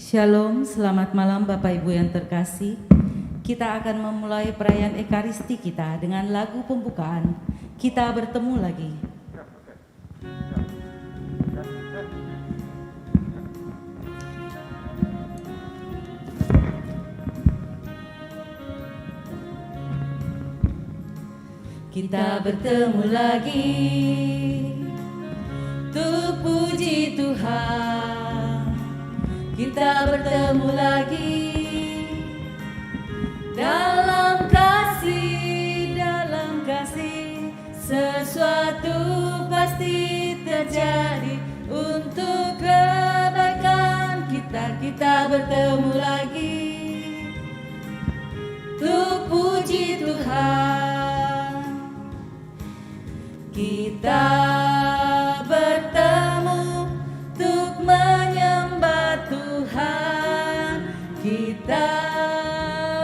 Shalom, selamat malam Bapak Ibu yang terkasih. Kita akan memulai perayaan Ekaristi kita dengan lagu pembukaan. Kita bertemu lagi. Kita bertemu lagi untuk puji Tuhan. Kita bertemu lagi dalam kasih, sesuatu pasti terjadi untuk kebaikan kita. Kita bertemu lagi untuk puji Tuhan. Kita bertemu untuk menyembah Tuhan. Kita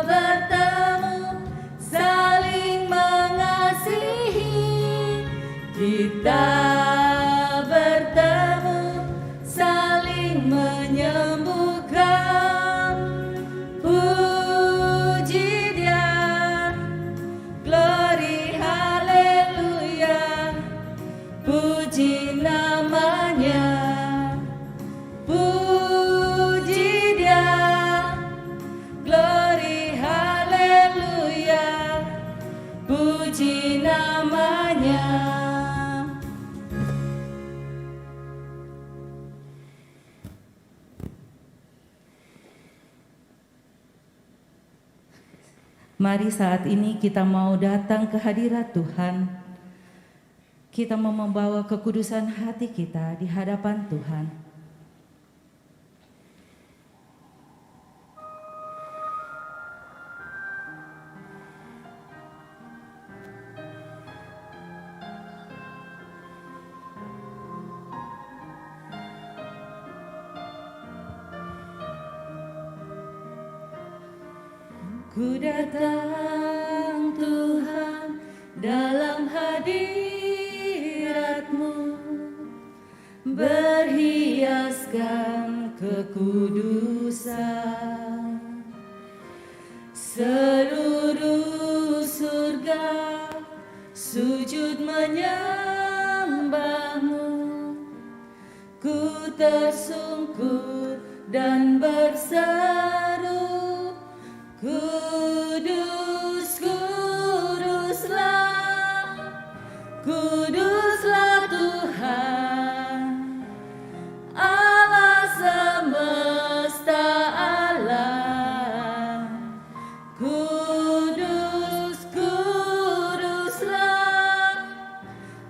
bertemu saling mengasihi. Kita bertemu saling menyembuhkan. Puji Dia, glory haleluya. Puji namanya, puji Dia, glory haleluya. Puji namanya. Mari saat ini kita mau datang ke hadirat Tuhan. Kita mau membawa kekudusan hati kita di hadapan Tuhan. Ku datang Tuhan dalam hadirat-Mu, berhiaskan kekudusan. Seluruh surga sujud menyembah-Mu. Ku tersungkur dan berseru, Kudus, kuduslah, kuduslah Tuhan, Allah semesta alam. Kudus, kuduslah,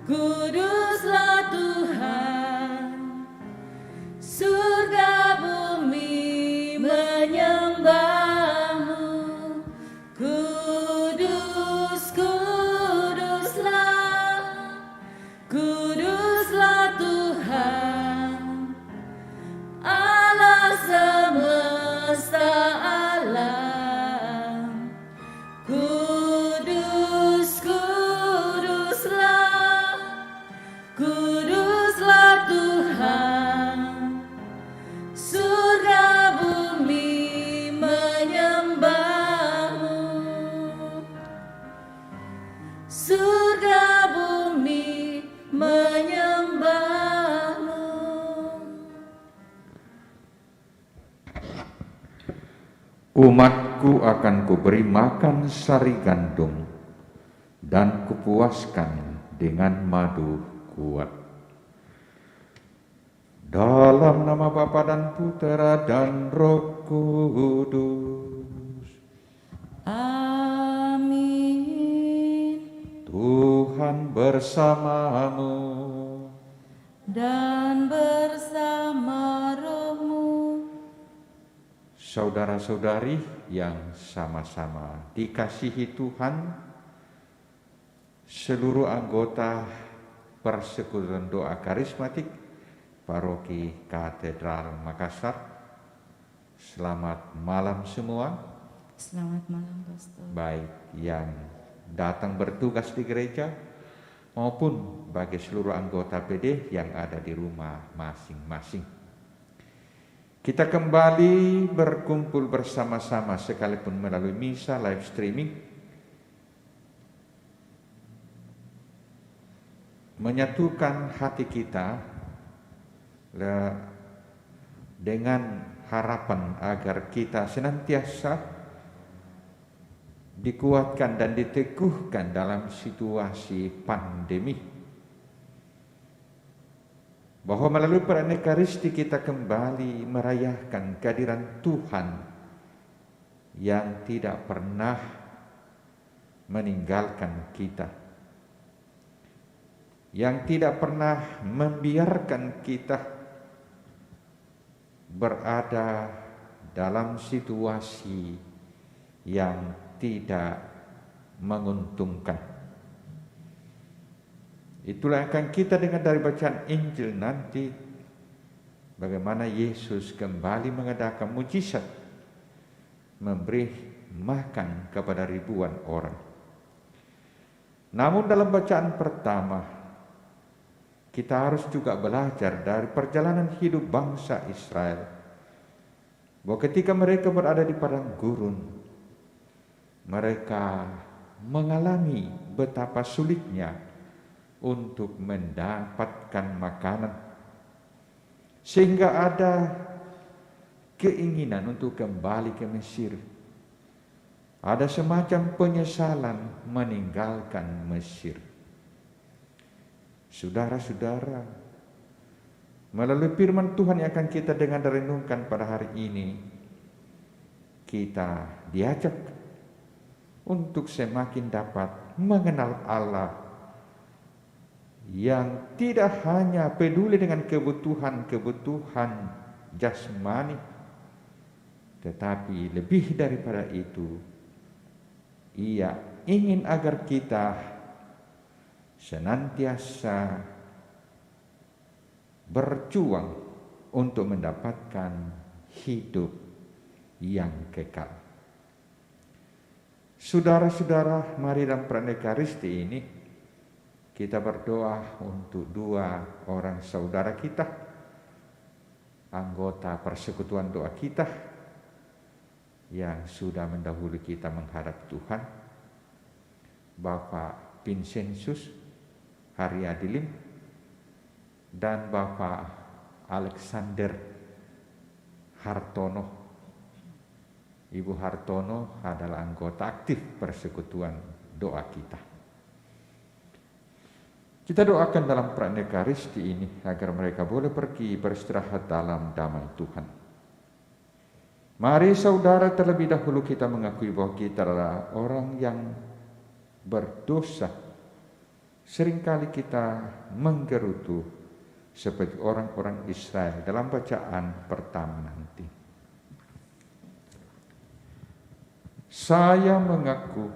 kuduslah Tuhan, surga bumi menyembah. Kuduslah Tuhan, Allah semesta alam. Kudus, kuduslah, kuduslah Tuhan, surga bumi menyembah-Mu. Surga bumi menyembah-Mu. Umatku akan kuberi makan sari gandum, dan kupuaskan dengan madu kuat. Dalam nama Bapa dan Putera dan Roh Kudus. Amin. Tuhan bersamamu Dan bersama rohmu. Saudara-saudari yang sama-sama dikasihi Tuhan, seluruh anggota Persekutuan Doa Karismatik Paroki Katedral Makassar, selamat malam semua. Selamat malam, Pastor. Baik yang datang bertugas di gereja maupun bagi seluruh anggota PD yang ada di rumah masing-masing. Kita kembali berkumpul bersama-sama sekalipun melalui misa live streaming, menyatukan hati kita dengan harapan agar kita senantiasa dikuatkan dan diteguhkan dalam situasi pandemi. Bahwa melalui perayaan Ekaristi kita kembali merayakan kehadiran Tuhan yang tidak pernah meninggalkan kita, yang tidak pernah membiarkan kita berada dalam situasi yang tidak menguntungkan. Itulah yang akan kita dengar dari bacaan Injil nanti, bagaimana Yesus kembali mengadakan mujizat, memberi makan kepada ribuan orang. Namun dalam bacaan pertama, kita harus juga belajar dari perjalanan hidup bangsa Israel, bahwa ketika mereka berada di padang gurun, mereka mengalami betapa sulitnya untuk mendapatkan makanan, sehingga ada keinginan untuk kembali ke Mesir. Ada semacam penyesalan meninggalkan Mesir. Saudara-saudara, melalui firman Tuhan yang akan kita dengar dan renungkan pada hari ini, kita diajak untuk semakin dapat mengenal Allah yang tidak hanya peduli dengan kebutuhan-kebutuhan jasmani, tetapi lebih daripada itu, Ia ingin agar kita senantiasa berjuang untuk mendapatkan hidup yang kekal. Saudara-saudara, mari dalam perayaan Ekaristi ini kita berdoa untuk dua orang saudara kita, anggota persekutuan doa kita yang sudah mendahului kita menghadap Tuhan, Bapak Vincentus Haryadilim dan Bapak Alexander Hartono. Ibu Hartono adalah anggota aktif persekutuan doa kita. Kita doakan dalam perayaan Ekaristi ini agar mereka boleh pergi beristirahat dalam damai Tuhan. Mari saudara, terlebih dahulu kita mengakui bahwa kita adalah orang yang berdosa. Seringkali kita menggerutu seperti orang-orang Israel dalam bacaan pertama nanti. Saya mengaku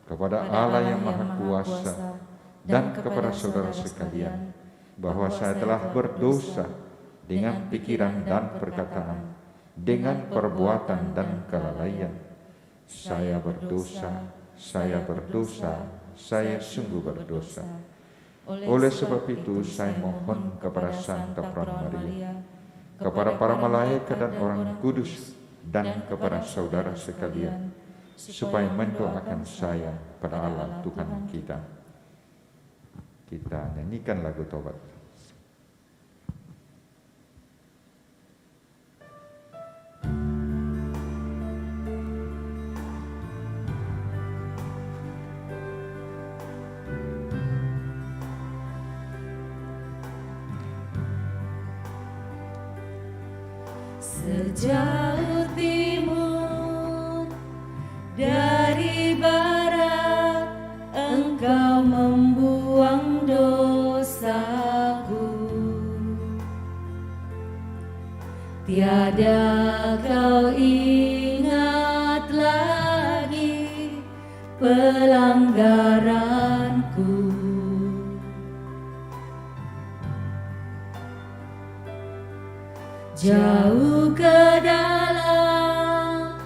kepada Allah yang Maha Kuasa dan kepada saudara sekalian bahwa saya telah berdosa dengan pikiran dan perkataan, dengan perbuatan dan kelalaian. Saya berdosa, saya sungguh berdosa. Oleh sebab itu saya mohon kepada Santa Peran Maria, kepada para malaikat dan orang kudus, dan kepada saudara sekalian, supaya mendoakan saya pada Allah Tuhan kita. Kita nyanyikan lagu Tobat. Sejauh timur dari barat, Engkau membuang dosaku. Tiada kau ingat lagi pelanggaranku. Jauh ke dalam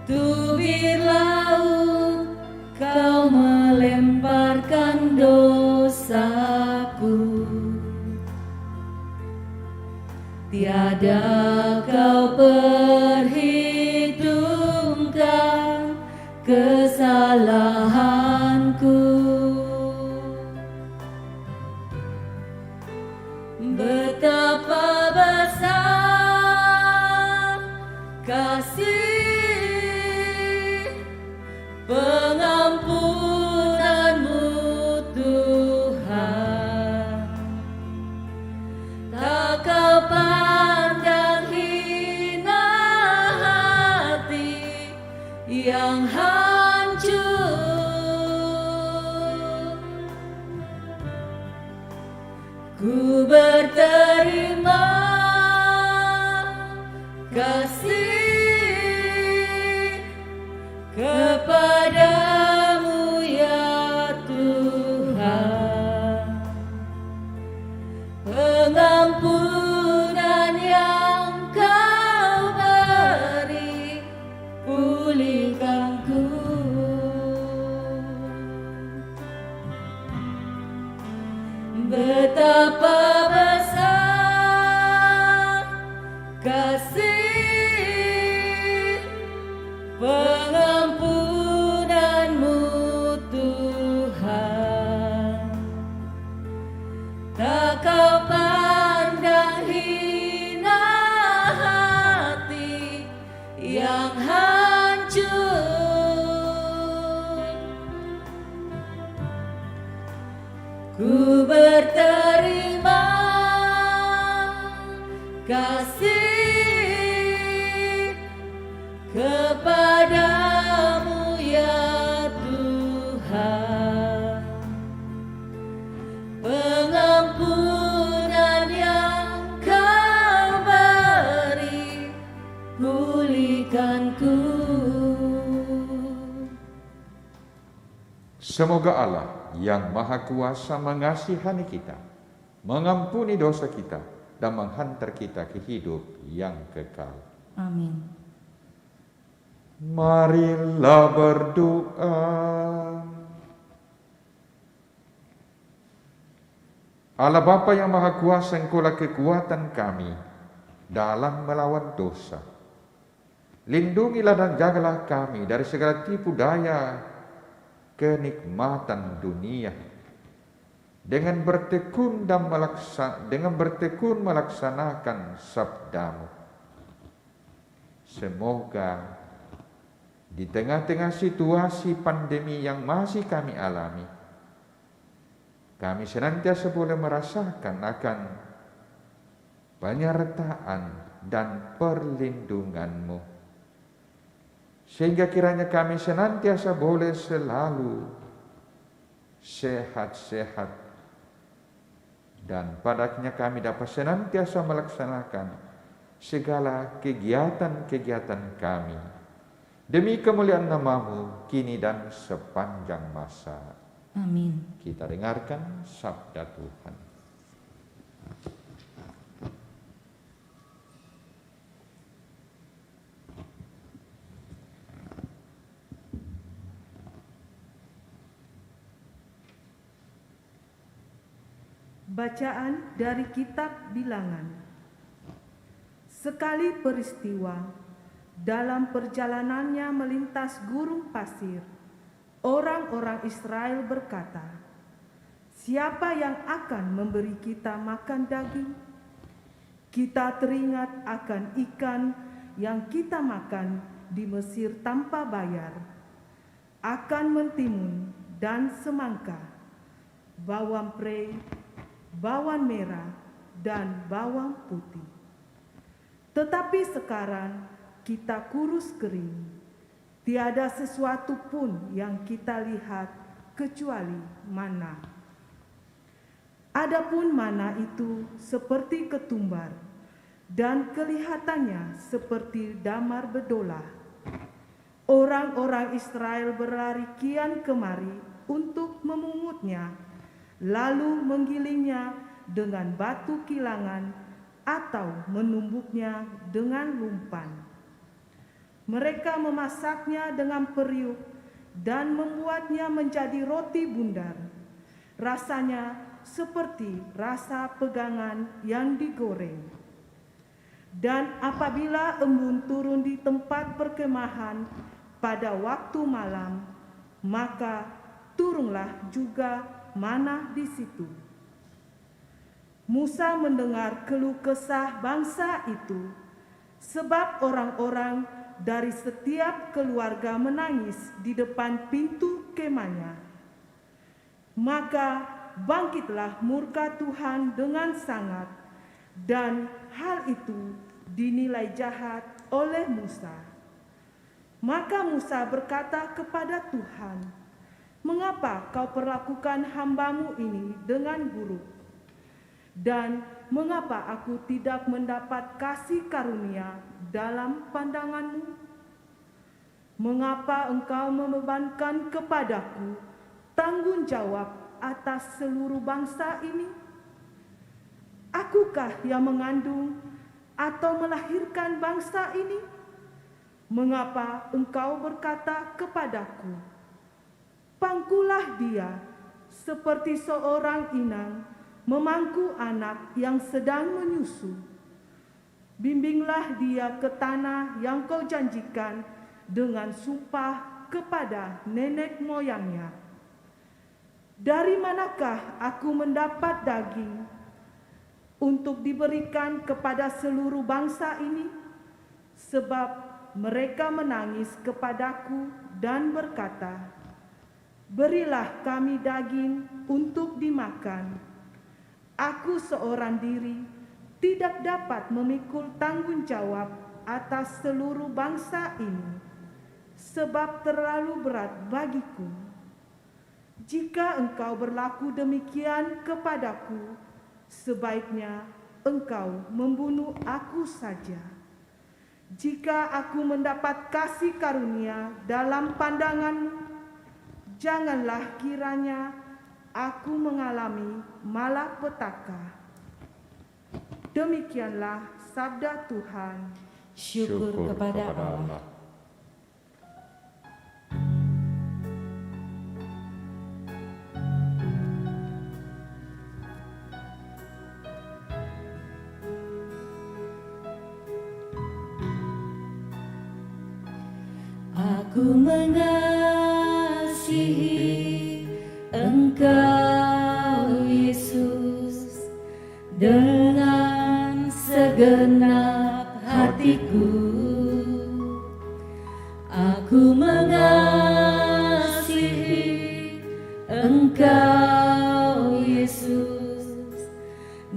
tubir laut, kau melemparkan dosaku. tiada kau perhitungkan kesalahanku. Betapa besar kasih pengampunanmu Tuhan. Tak kau pandang hina hati yang hancur. Ku berterima kasih kepadamu ya Tuhan. Pengampunan yang kau beri, pulihkanku. Betapa besar kasih pengampunanmu Tuhan. Tak kau pandang hina hati yang hancur. Ku berterima kasih kepadamu ya Tuhan. Pengampunan yang kau beri, pulihkanku. Semoga Allah yang Maha Kuasa mengasihani kita, mengampuni dosa kita, dan menghantar kita ke hidup yang kekal. Amin. Marilah berdoa. Allah Bapa yang Maha Kuasa, Engkaulah kekuatan kami dalam melawan dosa. Lindungilah dan jagalah kami dari segala tipu daya kenikmatan dunia, dengan bertekun melaksanakan sabdamu. Semoga di tengah-tengah situasi pandemi yang masih kami alami, kami senantiasa boleh merasakan akan penyertaan dan perlindungan-Mu, sehingga kiranya kami senantiasa boleh selalu sehat-sehat, dan padanya kami dapat senantiasa melaksanakan segala kegiatan-kegiatan kami demi kemuliaan nama-Mu kini dan sepanjang masa. Amin. Kita dengarkan sabda Tuhan. Bacaan dari Kitab Bilangan. Sekali peristiwa, dalam perjalanannya melintas gurun pasir, orang-orang Israel berkata, "Siapa yang akan memberi kita makan daging?" Kita teringat akan ikan yang kita makan di Mesir tanpa bayar, akan mentimun dan semangka, bawang prei, bawang merah, dan bawang putih. Tetapi sekarang kita kurus kering, tiada sesuatu pun yang kita lihat kecuali mana. Adapun mana itu seperti ketumbar, dan kelihatannya seperti damar bedolah. Orang-orang Israel berlari kian kemari untuk memungutnya, lalu menggilingnya dengan batu kilangan atau menumbuknya dengan lumpan. Mereka memasaknya dengan periuk dan membuatnya menjadi roti bundar. Rasanya seperti rasa pegangan yang digoreng. Dan apabila embun turun di tempat perkemahan pada waktu malam, maka turunlah juga manna di situ. Musa mendengar keluh kesah bangsa itu, sebab orang-orang dari setiap keluarga menangis di depan pintu kemahnya. Maka bangkitlah murka Tuhan dengan sangat, dan hal itu dinilai jahat oleh Musa. Maka Musa berkata kepada Tuhan, "Mengapa kau perlakukan hambamu ini dengan buruk? Dan mengapa aku tidak mendapat kasih karunia dalam pandanganmu? Mengapa engkau membebankan kepadaku tanggung jawab atas seluruh bangsa ini? Akukah yang mengandung atau melahirkan bangsa ini? Mengapa engkau berkata kepadaku, pangkulah dia seperti seorang inang memangku anak yang sedang menyusu. Bimbinglah dia ke tanah yang kau janjikan dengan sumpah kepada nenek moyangnya. Dari manakah aku mendapat daging untuk diberikan kepada seluruh bangsa ini? Sebab mereka menangis kepadaku dan berkata, berilah kami daging untuk dimakan. Aku seorang diri tidak dapat memikul tanggung jawab atas seluruh bangsa ini, sebab terlalu berat bagiku. Jika engkau berlaku demikian kepadaku, sebaiknya engkau membunuh aku saja. Jika aku mendapat kasih karunia dalam pandanganmu, janganlah kiranya aku mengalami malapetaka." Demikianlah sabda Tuhan. Syukur kepada Allah. Aku mengasihi Engkau Yesus dengan segenap hatiku. Aku mengasihi Engkau Yesus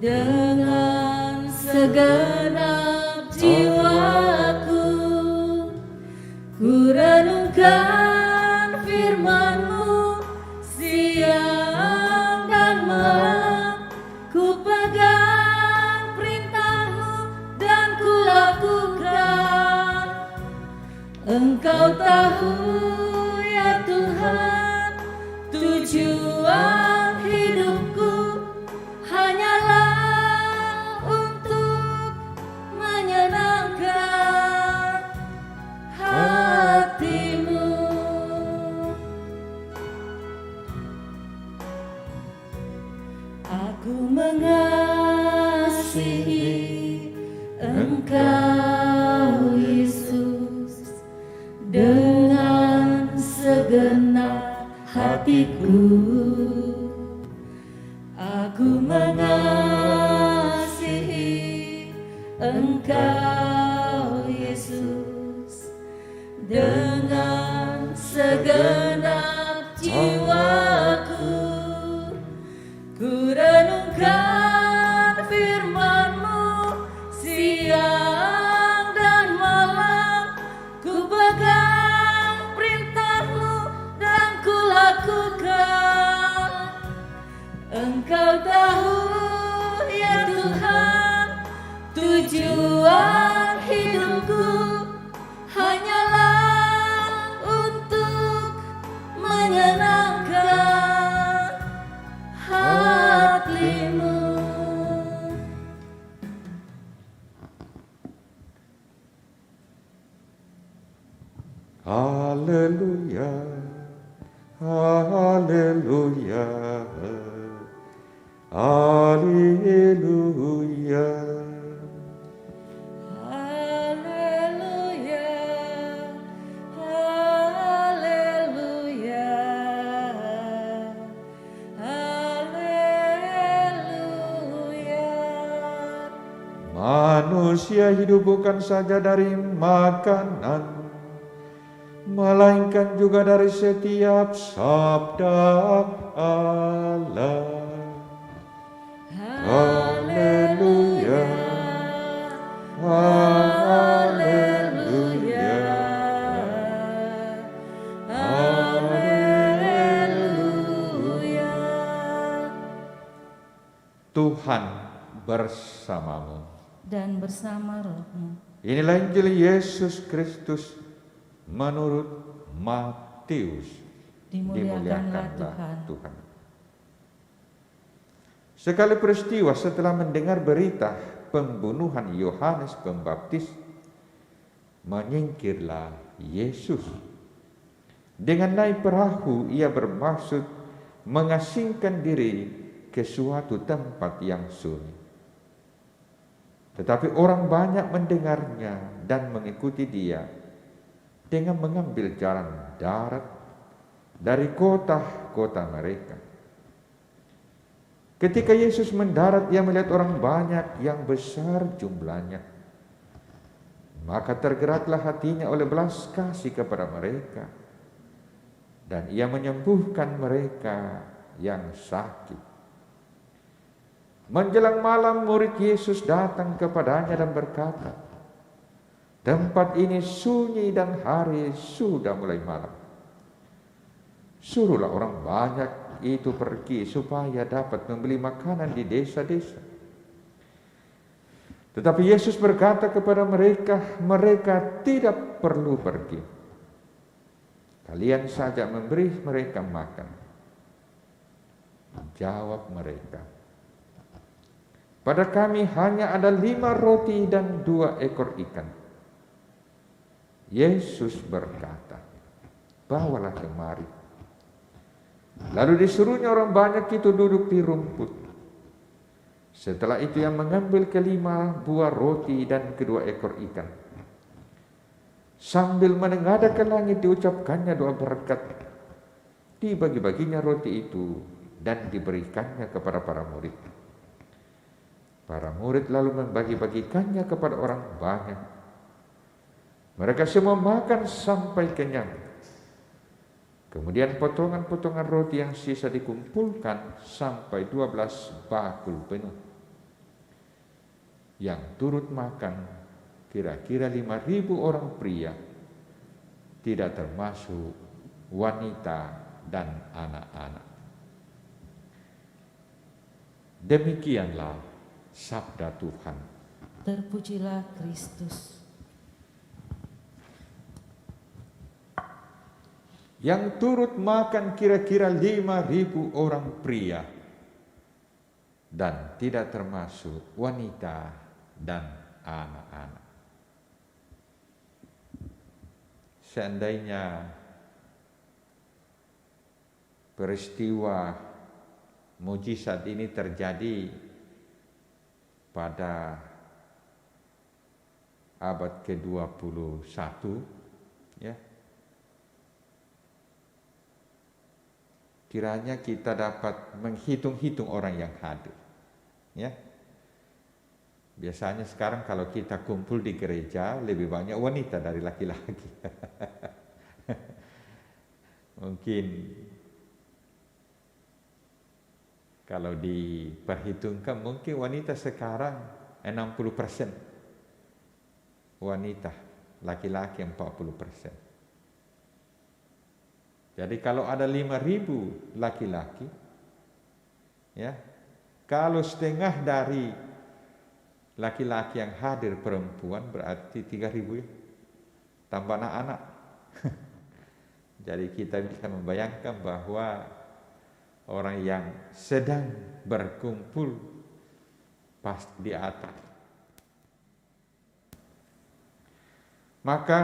dengan segenap jiwaku. Ku renungkan firman-Mu siang dan malam, ku pegang perintah-Mu dan ku lakukan. Engkau tahu ya Tuhan, tujuan hidupku hanyalah untuk menyenangkan hati-Mu. Aku mengasihi Engkau Yesus dengan segenap hatiku. Aku mengasihi Engkau Yesus dengan segenap jiwaku. Ku renungkan firman-Mu siang dan malam, ku pegang perintah-Mu dan ku lakukan. Engkau tahu ya Tuhan, tujuan hidupku hanyalah untuk menyenangkan hati-Mu. Haleluya, haleluya, haleluya. Manusia hidup bukan saja dari makanan, melainkan juga dari setiap sabda Allah. Haleluya, haleluya, haleluya. Tuhan bersamamu dan bersama rohmu. Inilah Injil Yesus Kristus menurut Matius. Dimuliakanlah Tuhan. Sekali peristiwa setelah mendengar berita pembunuhan Yohanes Pembaptis, menyingkirlah Yesus. Dengan naik perahu, ia bermaksud mengasingkan diri ke suatu tempat yang sunyi. Tetapi orang banyak mendengarnya dan mengikuti dia dengan mengambil jalan darat dari kota-kota mereka. Ketika Yesus mendarat, ia melihat orang banyak yang besar jumlahnya. Maka tergeraklah hatinya oleh belas kasih kepada mereka, dan ia menyembuhkan mereka yang sakit. Menjelang malam, murid Yesus datang kepadanya dan berkata, "Tempat ini sunyi dan hari sudah mulai malam. Suruhlah orang banyak itu pergi supaya dapat membeli makanan di desa-desa." Tetapi Yesus berkata kepada mereka, "Mereka tidak perlu pergi. Kalian saja memberi mereka makan." Jawab mereka, "Pada kami hanya ada 5 roti dan 2 ekor ikan." Yesus berkata, "Bawalah kemari." Lalu disuruhnya orang banyak itu duduk di rumput. Setelah itu ia mengambil 5 buah roti dan 2 ekor ikan. Sambil menengadah ke langit diucapkannya doa berkat. Dibagi-baginya roti itu dan diberikannya kepada para murid. Para murid lalu membagi-bagikannya kepada orang banyak. Mereka semua makan sampai kenyang. Kemudian potongan-potongan roti yang sisa dikumpulkan sampai 12 bakul penuh. Yang turut makan kira-kira 5.000 orang pria, tidak termasuk wanita dan anak-anak. Demikianlah sabda Tuhan. Terpujilah Kristus. Yang turut makan kira-kira 5.000 orang pria, dan tidak termasuk wanita dan anak-anak. Seandainya peristiwa mujizat ini terjadi pada abad ke-21, ya, kiranya kita dapat menghitung-hitung orang yang hadir, ya. Biasanya sekarang kalau kita kumpul di gereja lebih banyak wanita dari laki-laki. Mungkin kalau diperhitungkan mungkin wanita sekarang 60% wanita, laki-laki 40%. Jadi kalau ada 5.000 laki-laki, ya, kalau setengah dari laki-laki yang hadir perempuan berarti 3.000, ya, tambah anak-anak. Jadi kita bisa membayangkan bahwa orang yang sedang berkumpul pasti di atas. Maka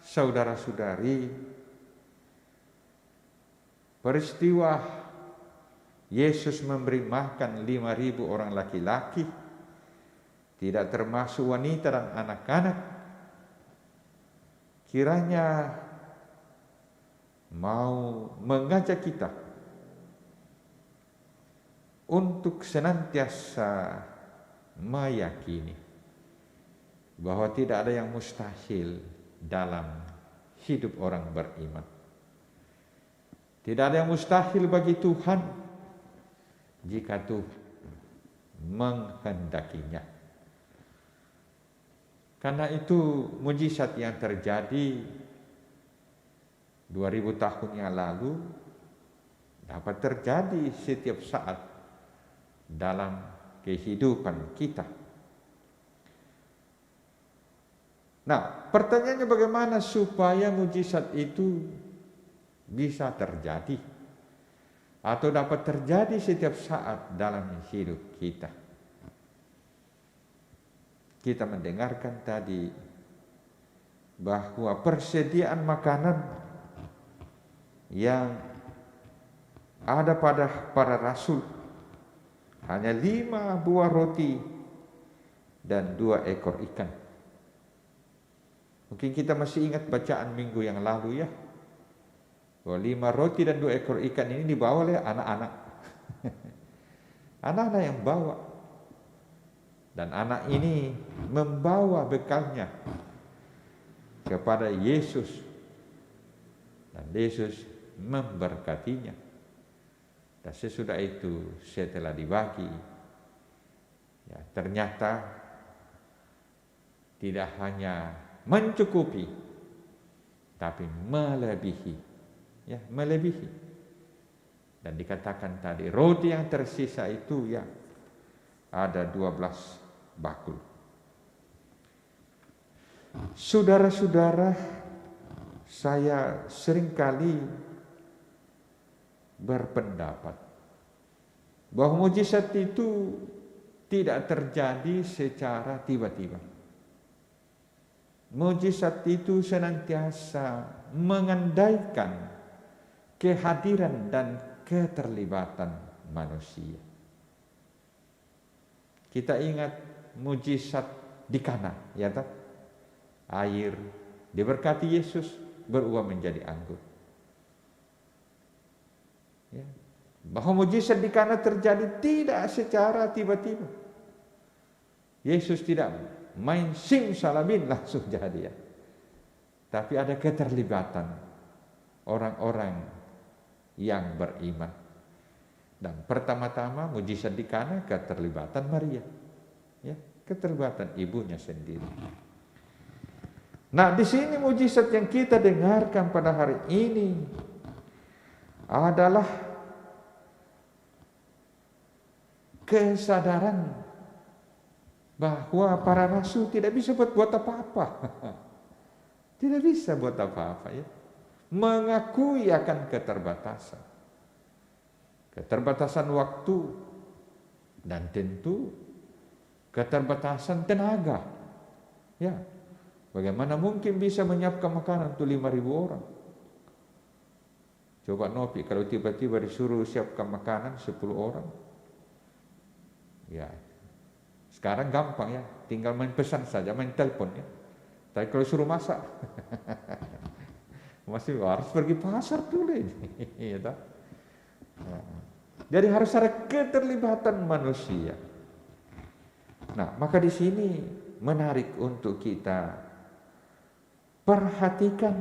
saudara-saudari, peristiwa Yesus memberi makan 5.000 orang laki-laki, tidak termasuk wanita dan anak-anak, kiranya mau mengajak kita untuk senantiasa meyakini bahwa tidak ada yang mustahil dalam hidup orang beriman. Tidak ada yang mustahil bagi Tuhan jika Tuhan menghendakinya. Karena itu mujizat yang terjadi 2000 tahun yang lalu dapat terjadi setiap saat dalam kehidupan kita. Nah, pertanyaannya bagaimana supaya mujizat itu bisa terjadi atau dapat terjadi setiap saat dalam hidup kita. Kita mendengarkan tadi bahwa persediaan makanan yang ada pada para rasul hanya 5 buah roti dan 2 ekor ikan. Mungkin kita masih ingat bacaan minggu yang lalu ya, bahwa 5 roti dan 2 ekor ikan ini dibawa oleh anak-anak. Anak-anak yang bawa. Dan anak ini membawa bekalnya kepada Yesus. Dan Yesus memberkatinya. Dan sesudah itu setelah dibagi, ya, ternyata tidak hanya mencukupi, tapi melebihi, ya, melebihi. Dan dikatakan tadi roti yang tersisa itu ya ada 12 bakul. Saudara-saudara, saya seringkali berpendapat bahwa mujizat itu tidak terjadi secara tiba-tiba. Mujizat itu senantiasa mengandaikan kehadiran dan keterlibatan manusia. Kita ingat mujizat di Kana, ya tak? Air diberkati Yesus berubah menjadi anggur. Ya. Bahwa mujizat di Kana terjadi tidak secara tiba-tiba. Yesus tidak main simsalabim langsung jadi ya. Tapi ada keterlibatan orang-orang yang beriman. Dan pertama-tama mujizat di Kana keterlibatan Maria. Ya, keterlibatan ibunya sendiri. Nah, di sini mujizat yang kita dengarkan pada hari ini adalah kesadaran bahwa para rasul tidak bisa buat apa-apa. Tidak bisa buat apa-apa ya. Mengakui akan keterbatasan. Keterbatasan waktu dan tentu keterbatasan tenaga. Ya. Bagaimana mungkin bisa menyiapkan makanan untuk 5.000 orang? Coba Nopi, kalau tiba-tiba disuruh siapkan makanan 10 orang. Ya, sekarang gampang ya, tinggal main pesan saja, main telepon ya. Tapi kalau suruh masak, masih harus pergi pasar dulu ini. Ya, jadi harus ada keterlibatan manusia. Nah, maka di sini menarik untuk kita perhatikan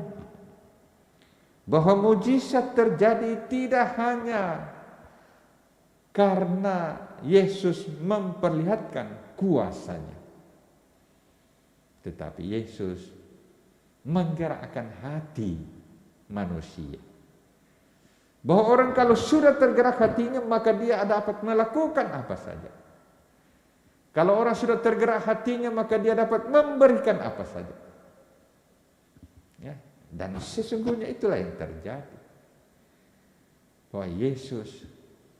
bahwa mujizat terjadi tidak hanya karena Yesus memperlihatkan kuasanya, tetapi Yesus menggerakkan hati manusia. Bahwa orang kalau sudah tergerak hatinya, maka dia dapat melakukan apa saja. Kalau orang sudah tergerak hatinya, maka dia dapat memberikan apa saja. Ya, dan sesungguhnya itulah yang terjadi. Bahwa Yesus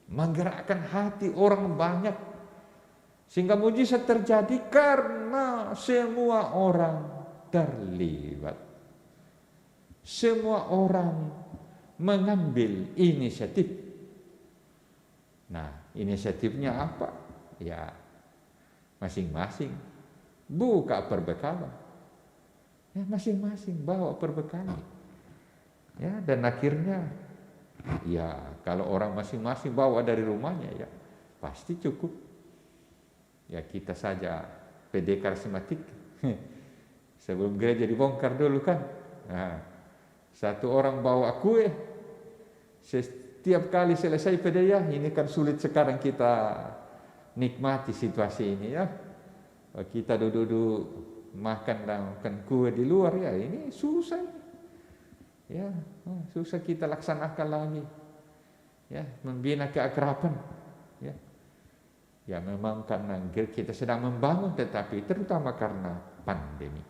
menggerakkan hati orang banyak, sehingga mujizat terjadi karena semua orang terlibat. Semua orang mengambil inisiatif. Nah, inisiatifnya apa? Ya, masing-masing buka perbekalan. Ya, masing-masing bawa perbekalan. Ya, dan akhirnya ya kalau orang masing-masing bawa dari rumahnya ya pasti cukup. Ya kita saja PD karismatik sebelum gereja dibongkar dulu kan. Nah, satu orang bawa kue, setiap kali selesai PD ya, ini kan sulit sekarang kita nikmati situasi ini ya. Kita duduk-duduk makan kue di luar ya, ini susah. Ya, susah kita laksanakan lagi. Ya, membina keakraban. Ya. Ya memang karena kita sedang membangun, tetapi terutama karena pandemi.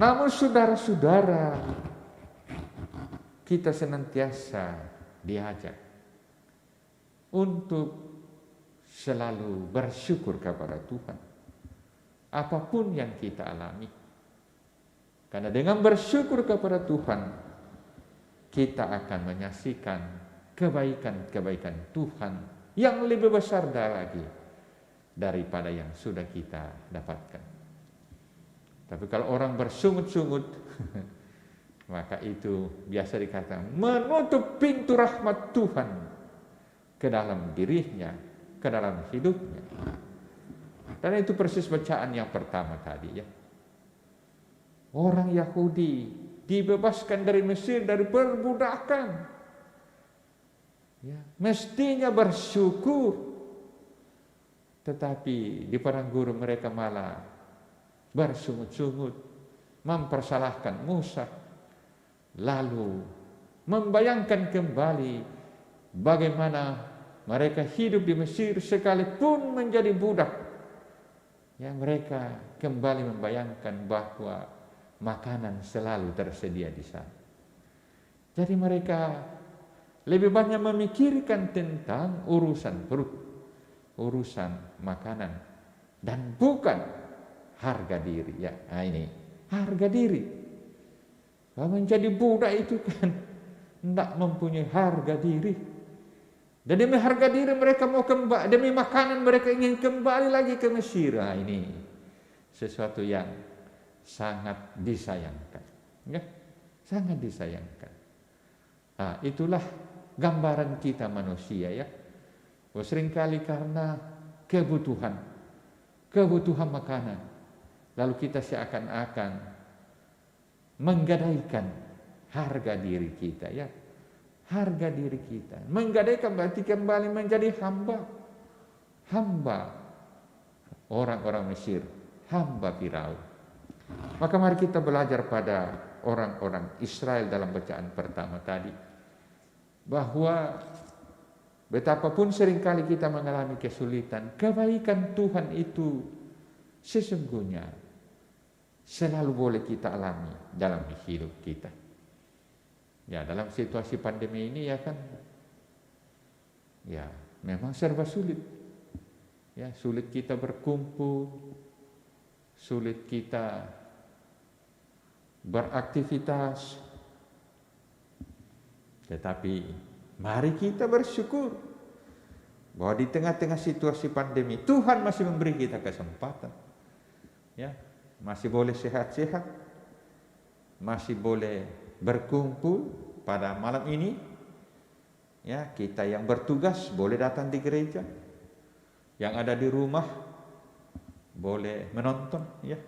Namun saudara-saudara, kita senantiasa diajak untuk selalu bersyukur kepada Tuhan apapun yang kita alami. Karena dengan bersyukur kepada Tuhan, kita akan menyaksikan kebaikan-kebaikan Tuhan yang lebih besar lagi daripada yang sudah kita dapatkan. Tapi kalau orang bersungut-sungut, maka itu biasa dikatakan menutup pintu rahmat Tuhan ke dalam dirinya, ke dalam hidupnya. Dan itu persis bacaan yang pertama tadi ya. Orang Yahudi dibebaskan dari Mesir, dari perbudakan. Ya, mestinya bersyukur, tetapi di padang gurun mereka malah bersungut-sungut, mempersalahkan Musa, lalu membayangkan kembali bagaimana mereka hidup di Mesir sekalipun menjadi budak. Ya, mereka kembali membayangkan bahwa makanan selalu tersedia di sana. Jadi mereka lebih banyak memikirkan tentang urusan perut, urusan makanan, dan bukan harga diri. Ya, nah ini harga diri. Kalau menjadi budak itu kan tidak mempunyai harga diri. Dan demi harga diri mereka mau kembali, demi makanan mereka ingin kembali lagi ke Mesir. Nah, ini sesuatu yang sangat disayangkan. Ya, sangat disayangkan. Nah, itulah gambaran kita manusia ya. Seringkali karena kebutuhan makanan, lalu kita seakan-akan menggadaikan harga diri kita ya. Harga diri kita. Menggadaikan berarti kembali menjadi hamba orang-orang Mesir, hamba Firaun. Maka mari kita belajar pada orang-orang Israel dalam bacaan pertama tadi, bahwa betapapun seringkali kita mengalami kesulitan, kebaikan Tuhan itu sesungguhnya selalu boleh kita alami dalam hidup kita. Ya, dalam situasi pandemi ini ya kan, ya memang serba sulit. Ya, sulit kita berkumpul, sulit kita beraktivitas. Tetapi mari kita bersyukur bahwa di tengah-tengah situasi pandemi Tuhan masih memberi kita kesempatan. Ya, masih boleh sehat-sehat, masih boleh berkumpul pada malam ini. Ya, kita yang bertugas boleh datang di gereja, yang ada di rumah boleh menonton. Ya,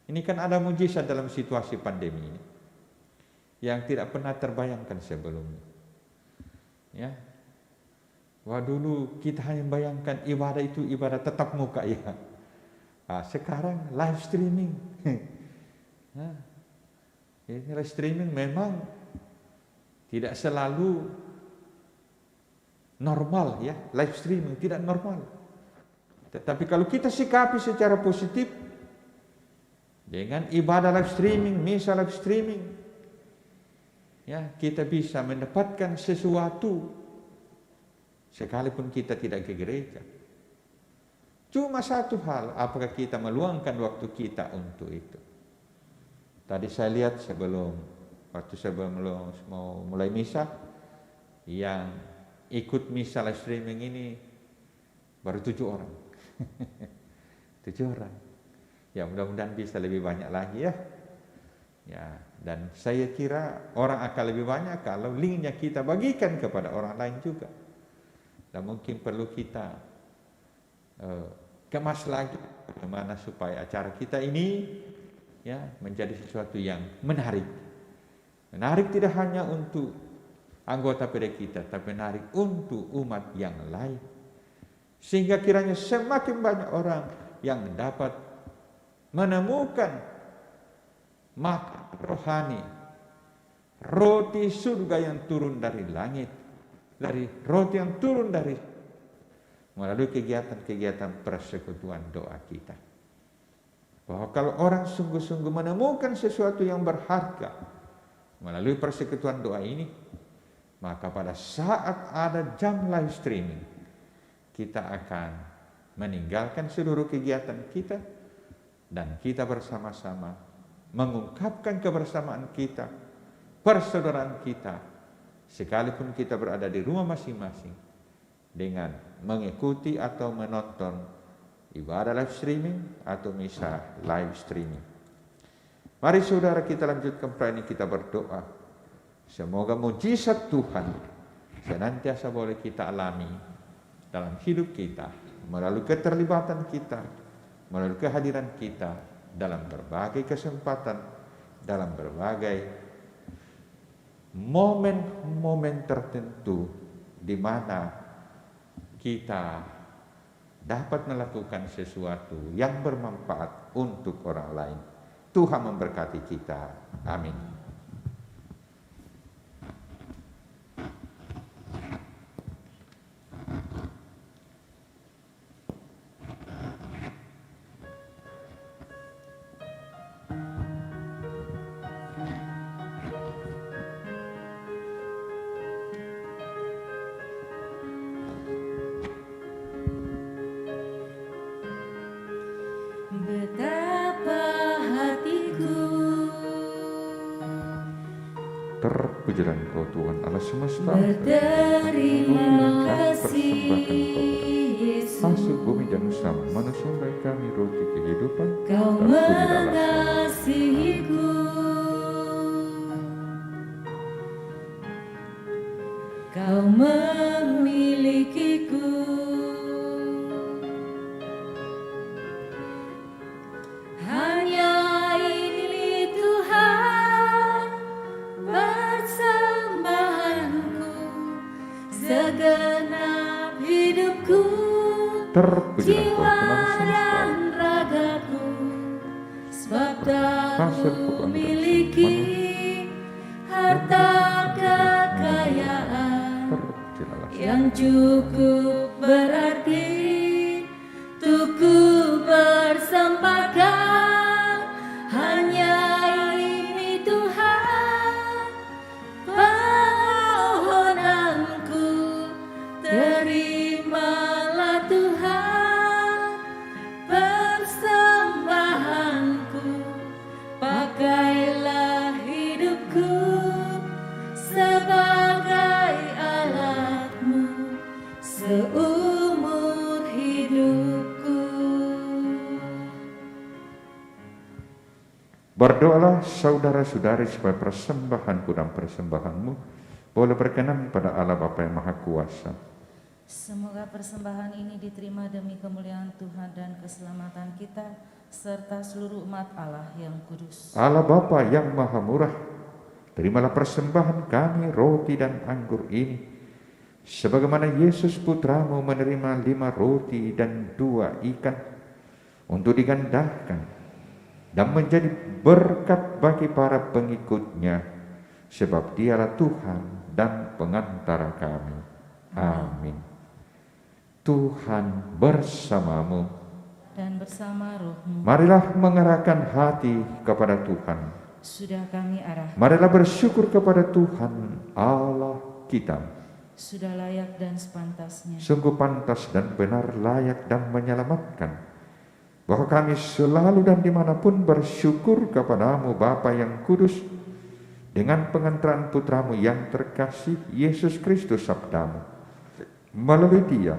ini kan ada mujizat dalam situasi pandemi ini yang tidak pernah terbayangkan sebelumnya. Ya, wah dulu kita hanya bayangkan ibadah itu ibadah tetap muka ya. Nah, sekarang live streaming. Nah, ini live streaming memang tidak selalu normal ya, live streaming tidak normal. Tetapi kalau kita sikapi secara positif dengan ibadah live streaming, misa live streaming, ya kita bisa mendapatkan sesuatu sekalipun kita tidak ke gereja. Cuma satu hal, apakah kita meluangkan waktu kita untuk itu? Tadi saya lihat sebelum mau mulai misa, yang ikut misa live streaming ini baru 7 orang. 7 orang. Ya mudah-mudahan bisa lebih banyak lagi ya. Ya, dan saya kira orang akan lebih banyak kalau linknya kita bagikan kepada orang lain juga. Dan mungkin perlu kita kemas lagi bagaimana supaya acara kita ini ya menjadi sesuatu yang menarik. Menarik tidak hanya untuk anggota PD kita, tapi menarik untuk umat yang lain. Sehingga kiranya semakin banyak orang yang dapat menemukan makan rohani, roti surga yang turun dari langit, dari roti yang turun dari melalui kegiatan-kegiatan persekutuan doa kita. Bahwa kalau orang sungguh-sungguh menemukan sesuatu yang berharga melalui persekutuan doa ini, maka pada saat ada jam live streaming, kita akan meninggalkan seluruh kegiatan kita dan kita bersama-sama mengungkapkan kebersamaan kita, persaudaraan kita, sekalipun kita berada di rumah masing-masing, dengan mengikuti atau menonton ibadah live streaming atau misa live streaming. Mari saudara kita lanjutkan perayaan ini, kita berdoa. Semoga mujizat Tuhan senantiasa boleh kita alami dalam hidup kita, melalui keterlibatan kita, melalui kehadiran kita dalam berbagai kesempatan, dalam berbagai momen-momen tertentu di mana kita dapat melakukan sesuatu yang bermanfaat untuk orang lain. Tuhan memberkati kita. Amin. Betapa hatiku Terpujilah Engkau Tuhan Allah semesta, berterima kasih Yesus. masuk bumi dan sama menusumbai kami roti kehidupan. Kau mengasihiku, Kau memilikiku. Hanya ini Tuhan persembahanku, segenap hidupku, Terpujilah jiwa Engkau Tuhan Allah semesta, dan ragaku, sebab tak Hasil ku bukan miliki harta kekayaan terpujilah yang cukup berarti untuk ku persembahkan. Hanya ini Tuhan permohonanku, terimalah Tuhan persembahanku, pakailah hidupku sebagai alatmu seumur hidupku. Berdoalah saudara-saudari supaya persembahanku dan persembahanmu boleh berkenan pada Allah Bapa yang Maha Kuasa. Semoga persembahan ini diterima demi kemuliaan Tuhan dan keselamatan kita serta seluruh umat Allah yang kudus. Allah Bapa yang Maha Murah, terimalah persembahan kami roti dan anggur ini, sebagaimana Yesus Putramu menerima 5 roti dan 2 ikan untuk digandakan dan menjadi berkat bagi para pengikutnya, sebab Dialah Tuhan dan pengantara kami. Amin. Tuhan bersamamu. Dan bersama rohmu, Marilah mengarahkan hati kepada Tuhan. sudah kami arah, Marilah bersyukur kepada Tuhan Allah kita. sudah layak dan sepantasnya. Sungguh pantas dan benar, layak dan menyelamatkan, bahwa kami selalu dan dimanapun bersyukur kepadamu Bapa yang kudus, dengan pengantaran Putramu yang terkasih Yesus Kristus sabdamu. Melalui Dia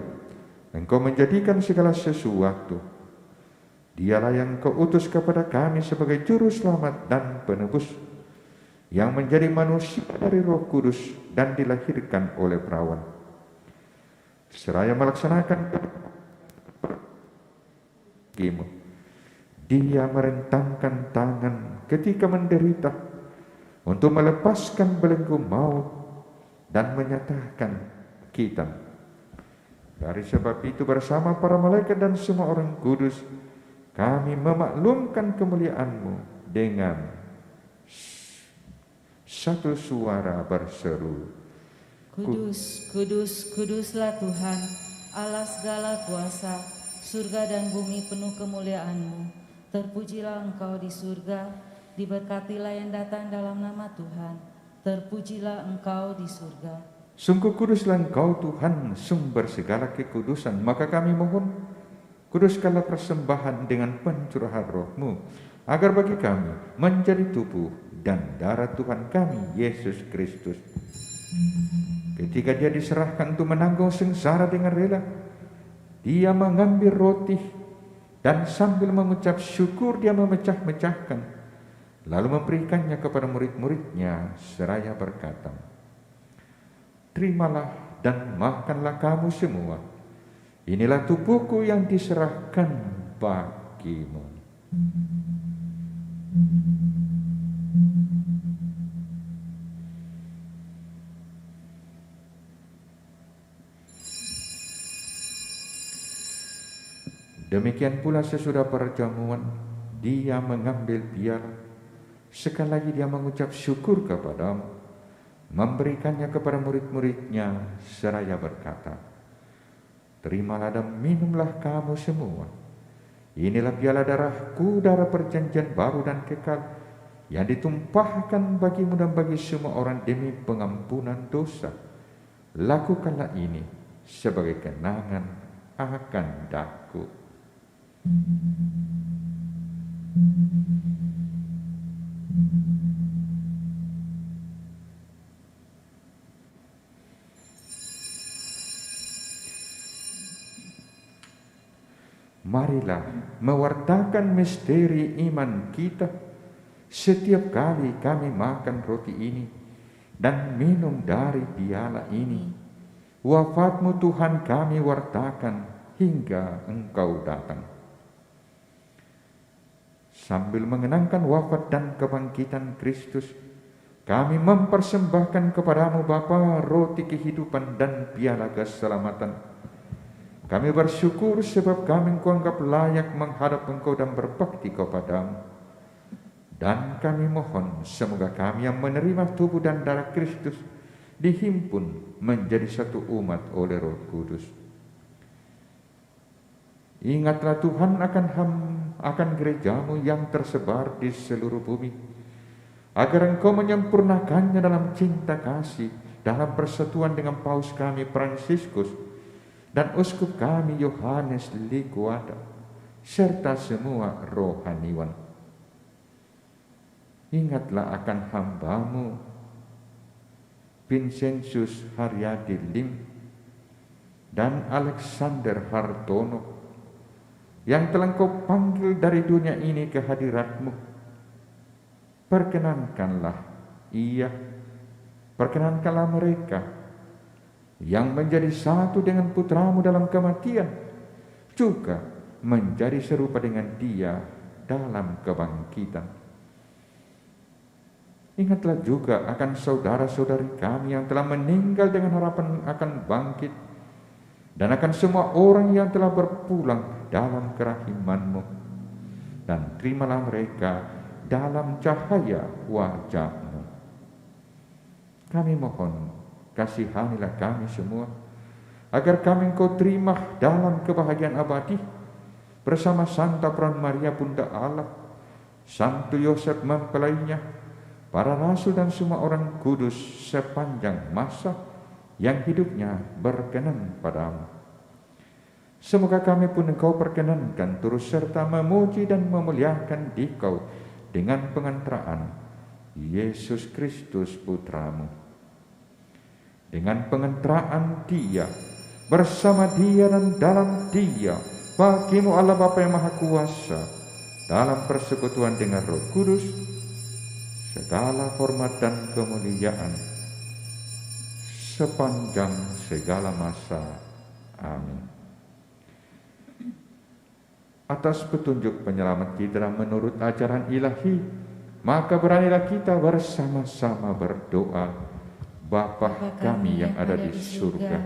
Engkau menjadikan segala sesuatu. Dialah yang Kau utus kepada kami sebagai juru selamat dan penebus, yang menjadi manusia dari Roh Kudus dan dilahirkan oleh perawan, seraya melaksanakan rezekimu. Dia merentangkan tangan ketika menderita untuk melepaskan belenggu maut dan menyatakan kita. Dari sebab itu bersama para malaikat dan semua orang kudus, kami memaklumkan kemuliaan-Mu dengan satu suara berseru, Kudus, kudus, kuduslah Tuhan, Allah segala kuasa, surga dan bumi penuh kemuliaan-Mu. Terpujilah Engkau di surga, diberkatilah yang datang dalam nama Tuhan. Terpujilah Engkau di surga. Sungguh kuduslah Engkau Tuhan, sumber segala kekudusan. Maka kami mohon, kuduskanlah persembahan dengan pencurahan Roh-Mu, agar bagi kami menjadi tubuh dan darah Tuhan kami, Yesus Kristus. Ketika dia diserahkan untuk menanggung sengsara dengan rela, dia mengambil roti dan sambil mengucap syukur dia memecah-mecahkan, lalu memberikannya kepada murid-muridnya seraya berkata, terimalah dan makanlah kamu semua. Inilah tubuhku yang diserahkan bagimu. Demikian pula sesudah perjamuan, dia mengambil piala. Sekali lagi dia mengucap syukur kepadamu, memberikannya kepada murid-muridnya seraya berkata, terimalah dan minumlah kamu semua. Inilah piala darahku, darah perjanjian baru dan kekal, yang ditumpahkan bagimu dan bagi semua orang demi pengampunan dosa. Lakukanlah ini sebagai kenangan akan daku. Marilah mewartakan misteri iman kita setiap kali kami makan roti ini dan minum dari piala ini. Wafat-Mu Tuhan kami wartakan hingga Engkau datang. Sambil mengenangkan wafat dan kebangkitan Kristus, kami mempersembahkan kepadamu Bapa roti kehidupan dan piala keselamatan. Kami bersyukur sebab kami Engkau anggap layak menghadap Engkau dan berbakti kepadamu. Dan kami mohon semoga kami yang menerima tubuh dan darah Kristus dihimpun menjadi satu umat oleh Roh Kudus. Ingatlah Tuhan akan gerejamu yang tersebar di seluruh bumi, agar Engkau menyempurnakannya dalam cinta kasih, dalam persatuan dengan Paus kami Fransiskus dan Uskup kami Yohanes Liguada, serta semua rohaniwan. Ingatlah akan hamba-Mu Vincentius Haryadi Lim dan Alexander Hartono, yang telah Engkau panggil dari dunia ini ke hadirat-Mu. Perkenankanlah mereka yang menjadi satu dengan Putra-Mu dalam kematian, juga menjadi serupa dengan Dia dalam kebangkitan. Ingatlah juga akan saudara-saudari kami yang telah meninggal dengan harapan akan bangkit, dan akan semua orang yang telah berpulang dalam kerahiman-Mu, dan terimalah mereka dalam cahaya wajah-Mu. Kami mohon, kasihanilah kami semua, agar kami Engkau terima dalam kebahagiaan abadi bersama Santa Peran Maria Bunda Allah, Santo Yosef mempelainya, para rasul dan semua orang kudus sepanjang masa yang hidupnya berkenan padamu. Semoga kami pun Engkau perkenankan turut serta memuji dan memuliakan Dikau dengan pengantaraan Yesus Kristus Putra-Mu. Dengan pengantaraan Dia, bersama Dia dan dalam Dia, bagi-Mu Allah Bapa yang Maha Kuasa, dalam persekutuan dengan Roh Kudus, segala hormat dan kemuliaan sepanjang segala masa. Amin. atas petunjuk penyelamat kita menurut ajaran ilahi, maka beranilah kita bersama-sama berdoa. Bapa kami yang ada di surga,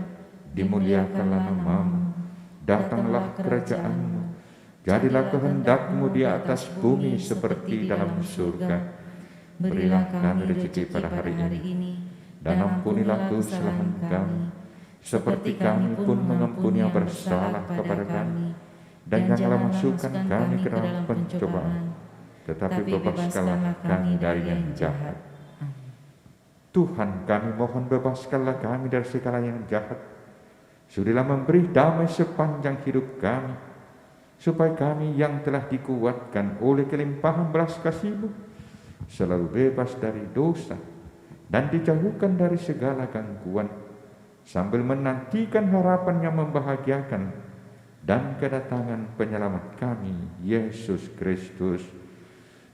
dimuliakanlah namamu, datanglah kerajaan-Mu, jadilah kehendak-Mu di atas bumi seperti dalam surga. Berilah kami rezeki pada hari ini, dan ampunilah kesalahan kami, seperti kami pun mengampuni yang bersalah kepada kami. Dan janganlah masukkan kami ke dalam pencobaan, tetapi bebaskanlah kami dari yang jahat. Tuhan kami mohon, bebaskanlah kami dari segala yang jahat. Sudilah memberi damai sepanjang hidup kami, supaya kami yang telah dikuatkan oleh kelimpahan belas kasih-Mu selalu bebas dari dosa dan dijauhkan dari segala gangguan, sambil menantikan harapan yang membahagiakan dan kedatangan penyelamat kami, Yesus Kristus.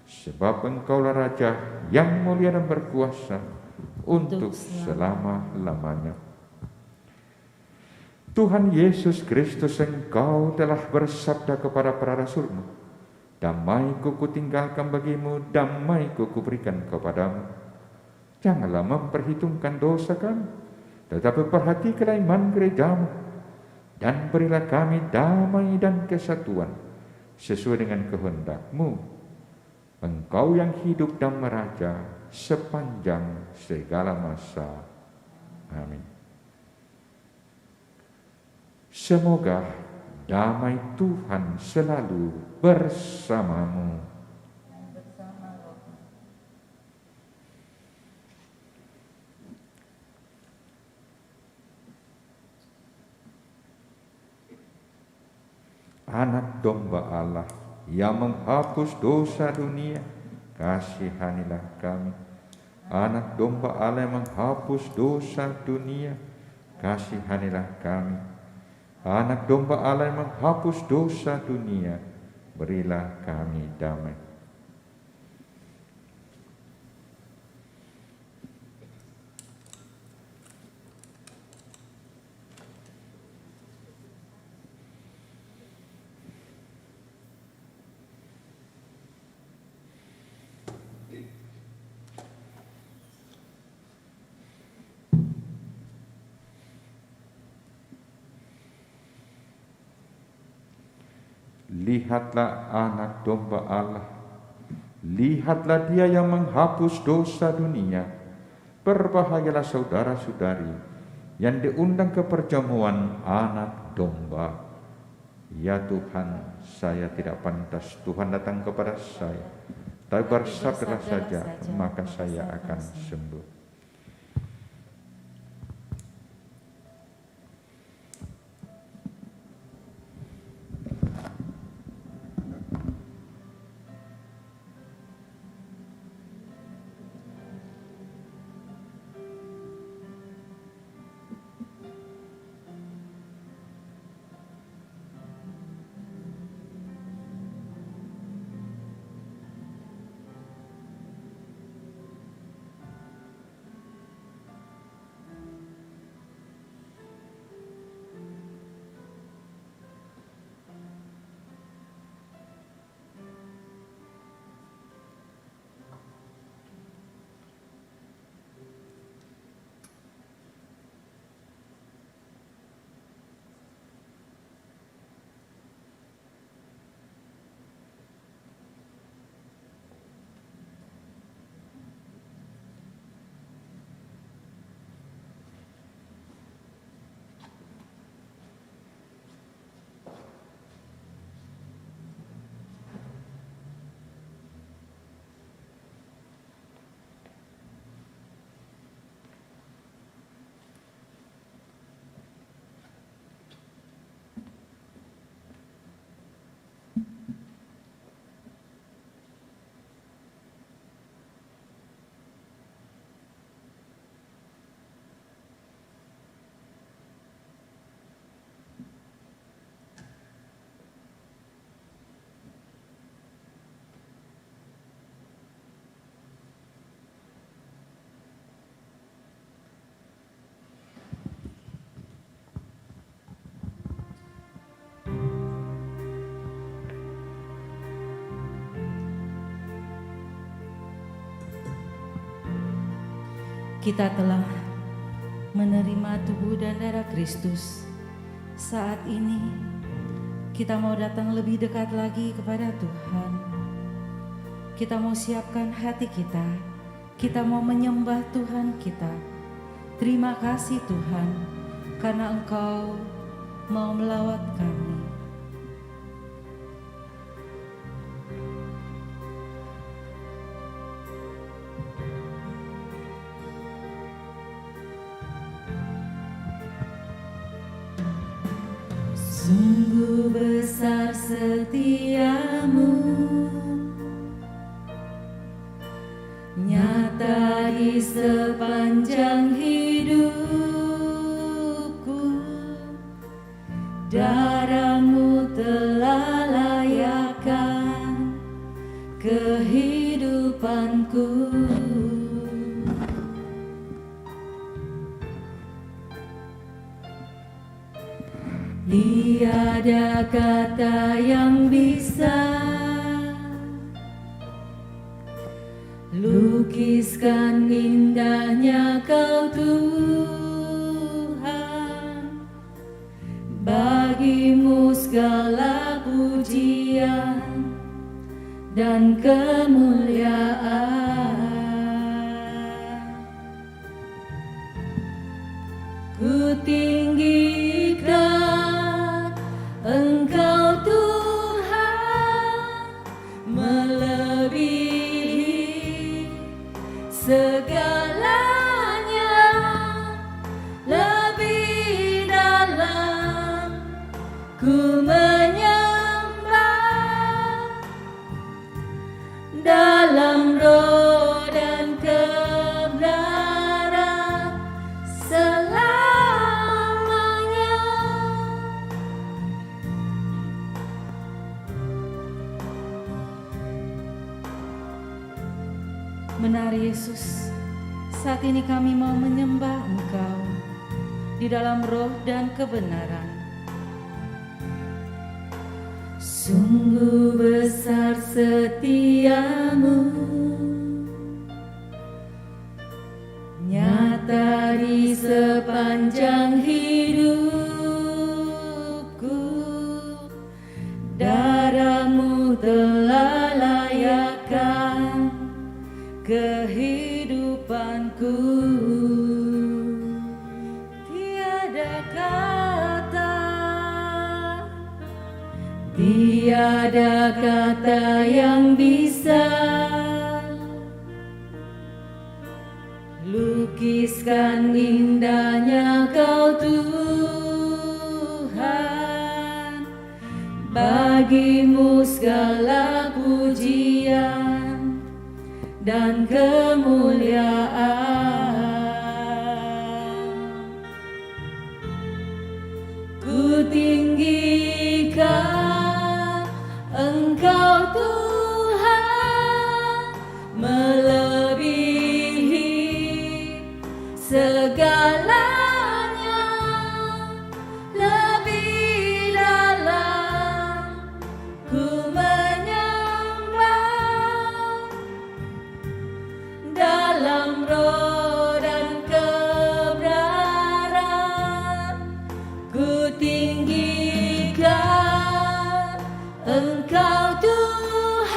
Sebab Engkaulah Raja yang mulia dan berkuasa untuk selama-lamanya. Tuhan Yesus Kristus, Engkau telah bersabda kepada para rasul-Mu, damai-Ku kutinggalkan bagimu, damai-Ku kuberikan kepadamu. Janganlah memperhitungkan dosa kami, tetapi perhatikanlah iman gereja-Mu, dan berilah kami damai dan kesatuan sesuai dengan kehendak-Mu. Engkau yang hidup dan meraja sepanjang segala masa. Amin. Semoga damai Tuhan selalu bersamamu. Anak domba Allah yang menghapus dosa dunia, kasihanilah kami. Anak domba Allah yang menghapus dosa dunia, kasihanilah kami. Anak domba Allah yang menghapus dosa dunia, berilah kami damai. Lihatlah anak domba Allah, lihatlah Dia yang menghapus dosa dunia. Berbahagialah saudara-saudari yang diundang ke perjamuan anak domba. Ya Tuhan, saya tidak pantas Tuhan datang kepada saya, tapi bersabdalah saja, maka saya akan sembuh. kita telah menerima tubuh dan darah Kristus. Saat ini kita mau datang lebih dekat lagi kepada Tuhan. Kita mau siapkan hati kita. Kita mau menyembah Tuhan kita. Terima kasih Tuhan, karena Engkau mau melawat kami. Sungguh besar setiamu, nyata di sepanjang hidupku. Darah-Mu telah layakkan kehidupanku. Tiada kata yang bisa lukiskan indahnya Kau Tuhan. Bagi-Mu segala pujian dan kemuliaan. Ku tinggikan Engkau Tuhan, melebihi segalanya, lebih dalam ku menyembah, dalam roh dan kebenaran selamanya. Benar Yesus, saat ini kami mau menyembah Engkau di dalam roh dan kebenaran. Sungguh besar setiamu, nyata di sepanjang hidupku. Darah-Mu telah layakkan kehidupanku. Tiada kata yang bisa lukiskan indahnya Kau Tuhan. Bagi-Mu segala pujian dan kemuliaan. Ku tinggikan Engkau Tuhan, melebihi segalanya, lebih dalam ku menyembah, dalam roh dan kebenaran. Ku tinggikan Engkau Tuhan,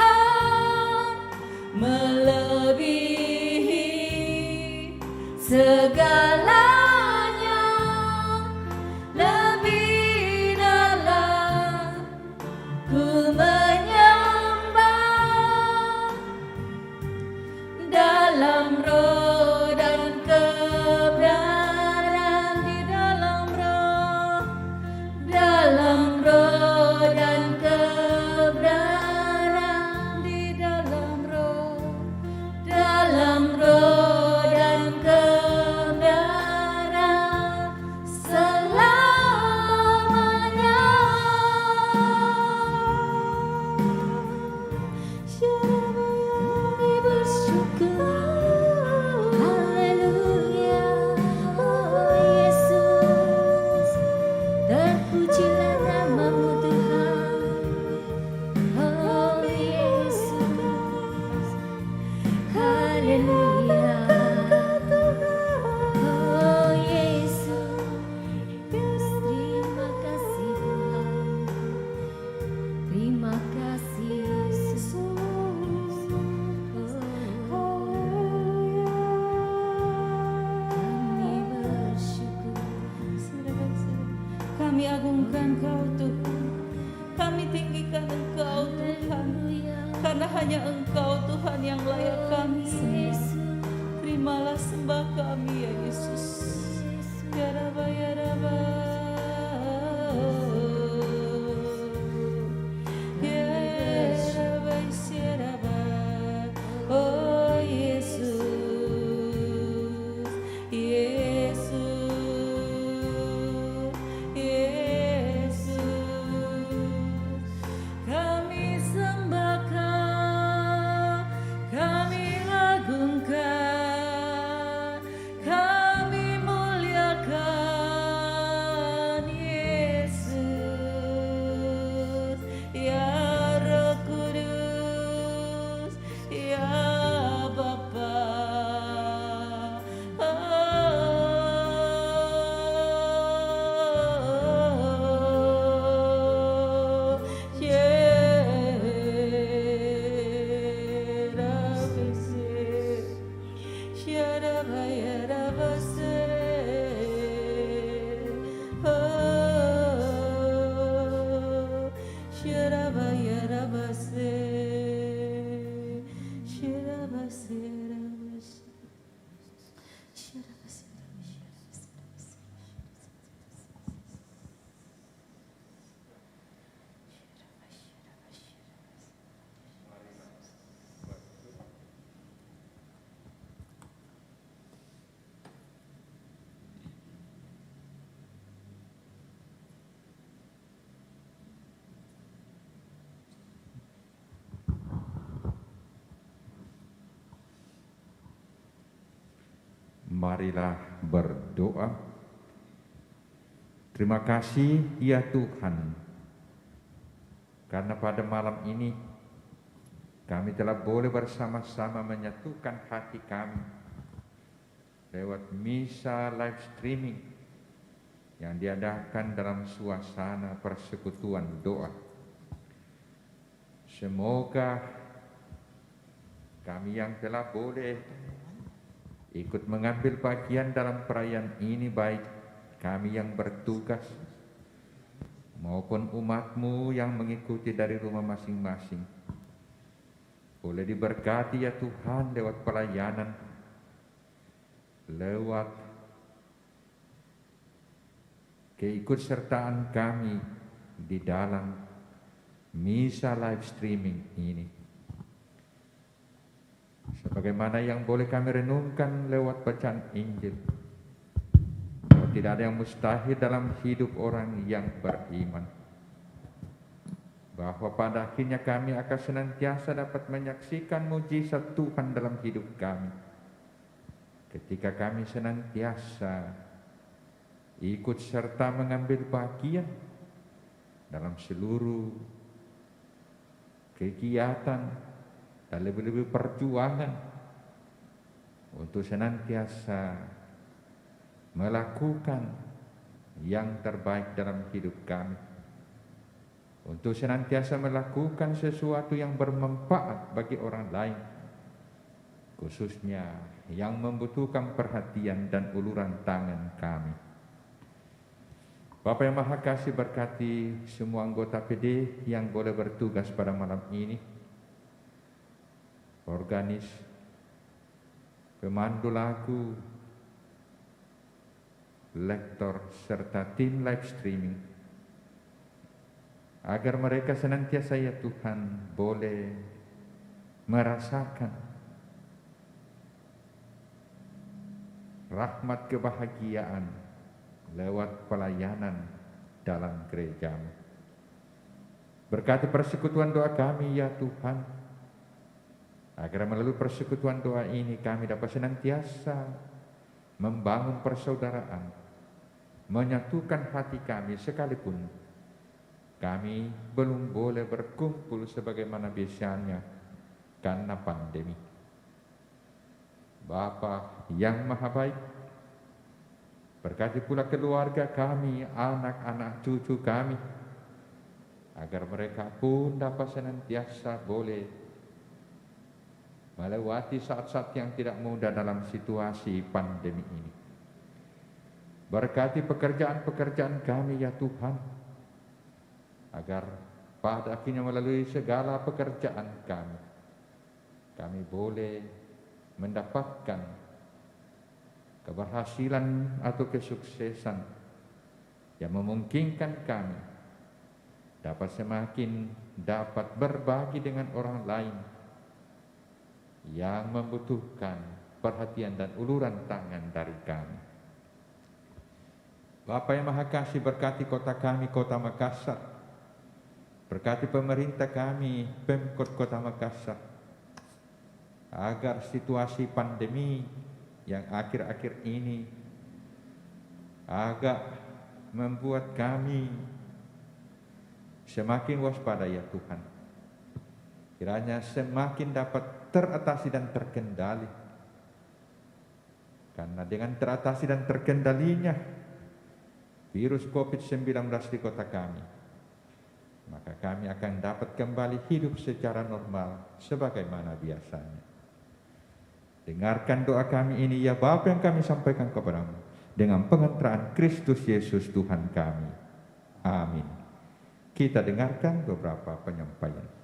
Kami agungkan Kau Tuhan, kami tinggikan Engkau Tuhan, karena hanya Engkau Tuhan yang layak kami sembah. Terimalah sembah kami ya Yesus. Ya Rabba, ya Rabba, ya Rabba, ya Rabba. Oh Yesus, Yesus, Yesus, kami sembah Kau, kami agungkan, kami muliakan Yesus, ya Roh Kudus, ya Bapa. Marilah berdoa. Terima kasih ya Tuhan, karena pada malam ini kami telah boleh bersama-sama menyatukan hati kami lewat misa live streaming yang diadakan dalam suasana persekutuan doa. Semoga kami yang telah boleh ikut mengambil bagian dalam perayaan ini, baik kami yang bertugas maupun umat-Mu yang mengikuti dari rumah masing-masing, boleh diberkati ya Tuhan lewat pelayanan, lewat keikutsertaan kami di dalam misa live streaming ini. Sebagaimana yang boleh kami renungkan lewat bacaan Injil, bahwa tidak ada yang mustahil dalam hidup orang yang beriman, bahwa pada akhirnya kami akan senantiasa dapat menyaksikan mujizat Tuhan dalam hidup kami, ketika kami senantiasa ikut serta mengambil bagian dalam seluruh kegiatan dan lebih-lebih perjuangan untuk senantiasa melakukan yang terbaik dalam hidup kami, untuk senantiasa melakukan sesuatu yang bermanfaat bagi orang lain, khususnya yang membutuhkan perhatian dan uluran tangan kami. Bapa yang Maha Kasih, berkati semua anggota PD yang boleh bertugas pada malam ini, organis, pemandu lagu, lektor, serta tim live streaming, agar mereka senantiasa ya Tuhan boleh merasakan rahmat kebahagiaan lewat pelayanan dalam gereja-Mu. Berkati persekutuan doa kami ya Tuhan, agar melalui persekutuan doa ini kami dapat senantiasa membangun persaudaraan, menyatukan hati kami sekalipun kami belum boleh berkumpul sebagaimana biasanya karena pandemi. Bapa yang Maha Baik, berkati pula keluarga kami, anak-anak cucu kami, agar mereka pun dapat senantiasa boleh melewati saat-saat yang tidak mudah dalam situasi pandemi ini. Berkati pekerjaan-pekerjaan kami ya Tuhan, agar pada akhirnya melalui segala pekerjaan kami boleh mendapatkan keberhasilan atau kesuksesan yang memungkinkan kami dapat semakin dapat berbagi dengan orang lain yang membutuhkan perhatian dan uluran tangan dari kami. Bapa yang Maha Kasih, berkati kota kami, Kota Makassar. Berkati pemerintah kami, Pemkot Kota Makassar, agar situasi pandemi yang akhir-akhir ini agak membuat kami semakin waspada ya Tuhan. Kiranya semakin dapat teratasi dan terkendali. Karena dengan teratasi dan terkendalinya virus COVID-19 di kota kami, maka kami akan dapat kembali hidup secara normal sebagaimana biasanya. Dengarkan doa kami ini ya Bapa yang kami sampaikan kepadamu dengan pengantaran Kristus Yesus Tuhan kami. Amin. Kita dengarkan beberapa penyampaian.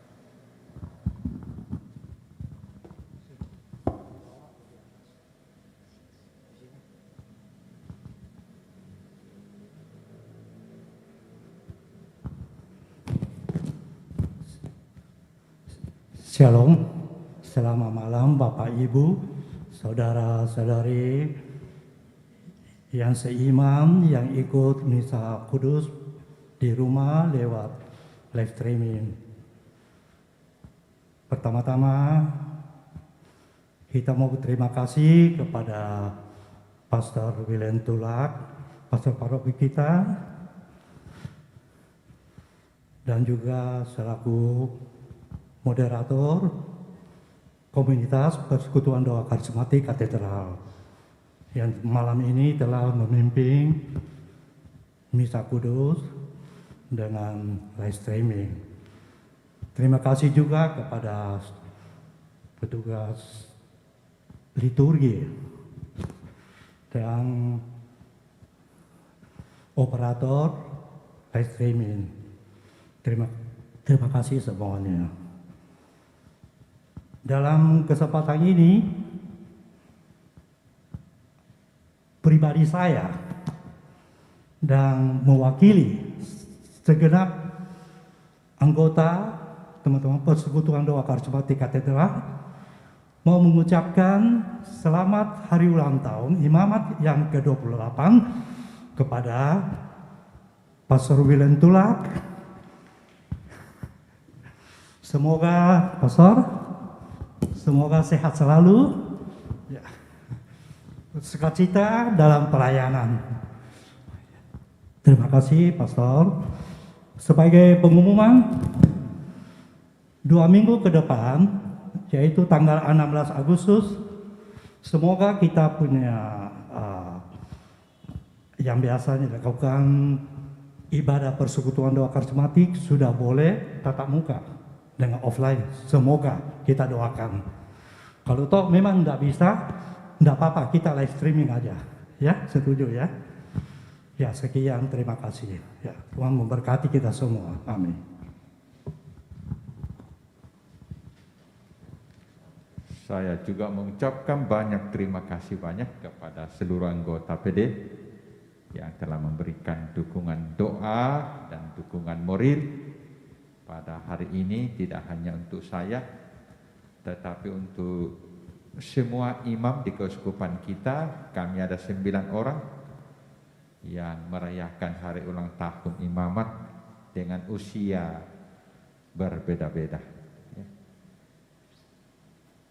Shalom, selamat malam Bapak Ibu, saudara-saudari yang seiman yang ikut misa kudus di rumah lewat live streaming. Pertama-tama kita mau berterima kasih kepada Pastor William Tulak, Pastor Paroki kita, dan juga selaku moderator komunitas Persekutuan Doa Karismatik Katedral yang malam ini telah memimpin misa kudus dengan live streaming. Terima kasih juga kepada petugas liturgi dan operator live streaming. Terima kasih semuanya. Dalam kesempatan ini, pribadi saya dan mewakili segenap anggota teman-teman Persekutuan Doa Karismatik Katedral mau mengucapkan selamat hari ulang tahun Imamat yang ke-28 kepada Pastor William Tulak. Semoga semoga sehat selalu, ya, sukacita dalam pelayanan. Terima kasih Pastor. Sebagai pengumuman, 2 minggu ke depan, yaitu tanggal 16 Agustus, semoga kita punya yang biasanya dilakukan ibadah persekutuan doa karismatik sudah boleh tatap muka dengan offline. Semoga kita doakan. Kalau toh memang tidak bisa, tidak apa-apa, kita live streaming aja. Ya, setuju ya? Ya, sekian, terima kasih. Ya, Tuhan memberkati kita semua. Amin. Saya juga mengucapkan banyak terima kasih banyak kepada seluruh anggota PD yang telah memberikan dukungan doa dan dukungan moral pada hari ini, tidak hanya untuk saya, tetapi untuk semua imam di keuskupan kita. Kami ada 9 orang yang merayakan hari ulang tahun imamat dengan usia berbeda-beda.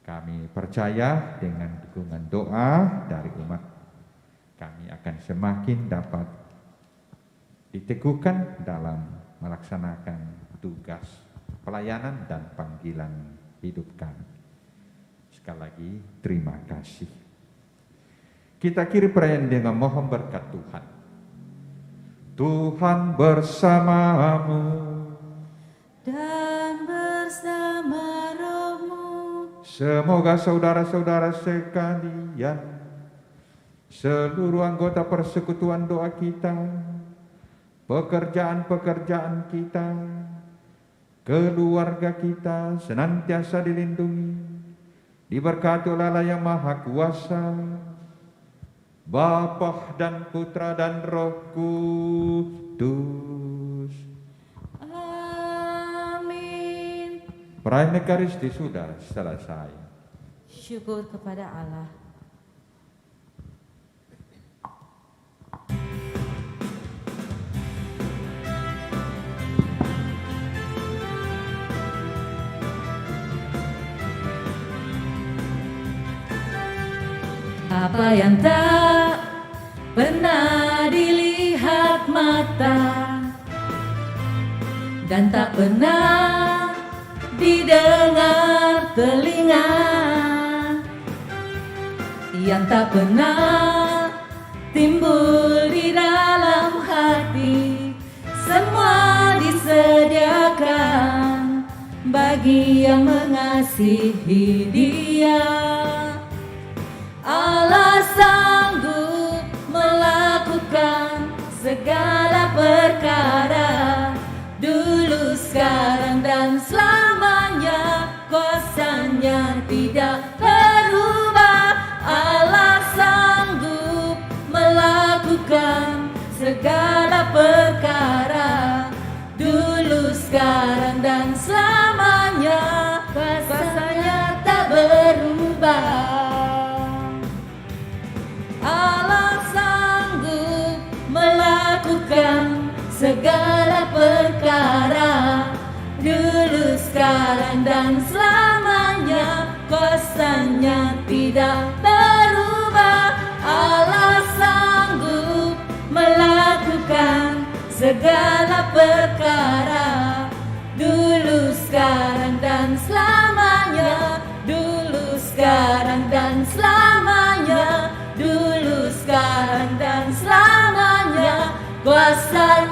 Kami percaya dengan dukungan doa dari umat, kami akan semakin dapat diteguhkan dalam melaksanakan tugas pelayanan dan panggilan hidup kami. Sekali lagi terima kasih. Kita akhiri perayaan dengan mohon berkat Tuhan. Tuhan bersamamu dan bersama rohmu. Semoga saudara-saudara sekalian seluruh anggota persekutuan doa kita, pekerjaan-pekerjaan kita, keluarga kita senantiasa dilindungi, diberkati oleh Allah yang Maha Kuasa, Bapa dan Putra dan Roh Kudus. Amin. Perayaan Ekaristi sudah selesai. Syukur kepada Allah. Apa yang tak pernah dilihat mata dan tak pernah didengar telinga, yang tak pernah timbul di dalam hati, semua disediakan bagi yang mengasihi Dia. Allah sanggup melakukan segala perkara, dulu, sekarang, dan selamanya. Kuasanya tidak berubah. Allah sanggup melakukan segala perkara, dulu, sekarang, dan selamanya. Kuasanya tak berubah. Allah sanggup melakukan segala perkara, dulu, sekarang, dan selamanya. Kuasanya tidak berubah. Allah sanggup melakukan segala perkara, dulu, sekarang, dan selamanya. Dulu, sekarang, dan selamanya. Dulu, sekarang, dan selamanya. Kuasa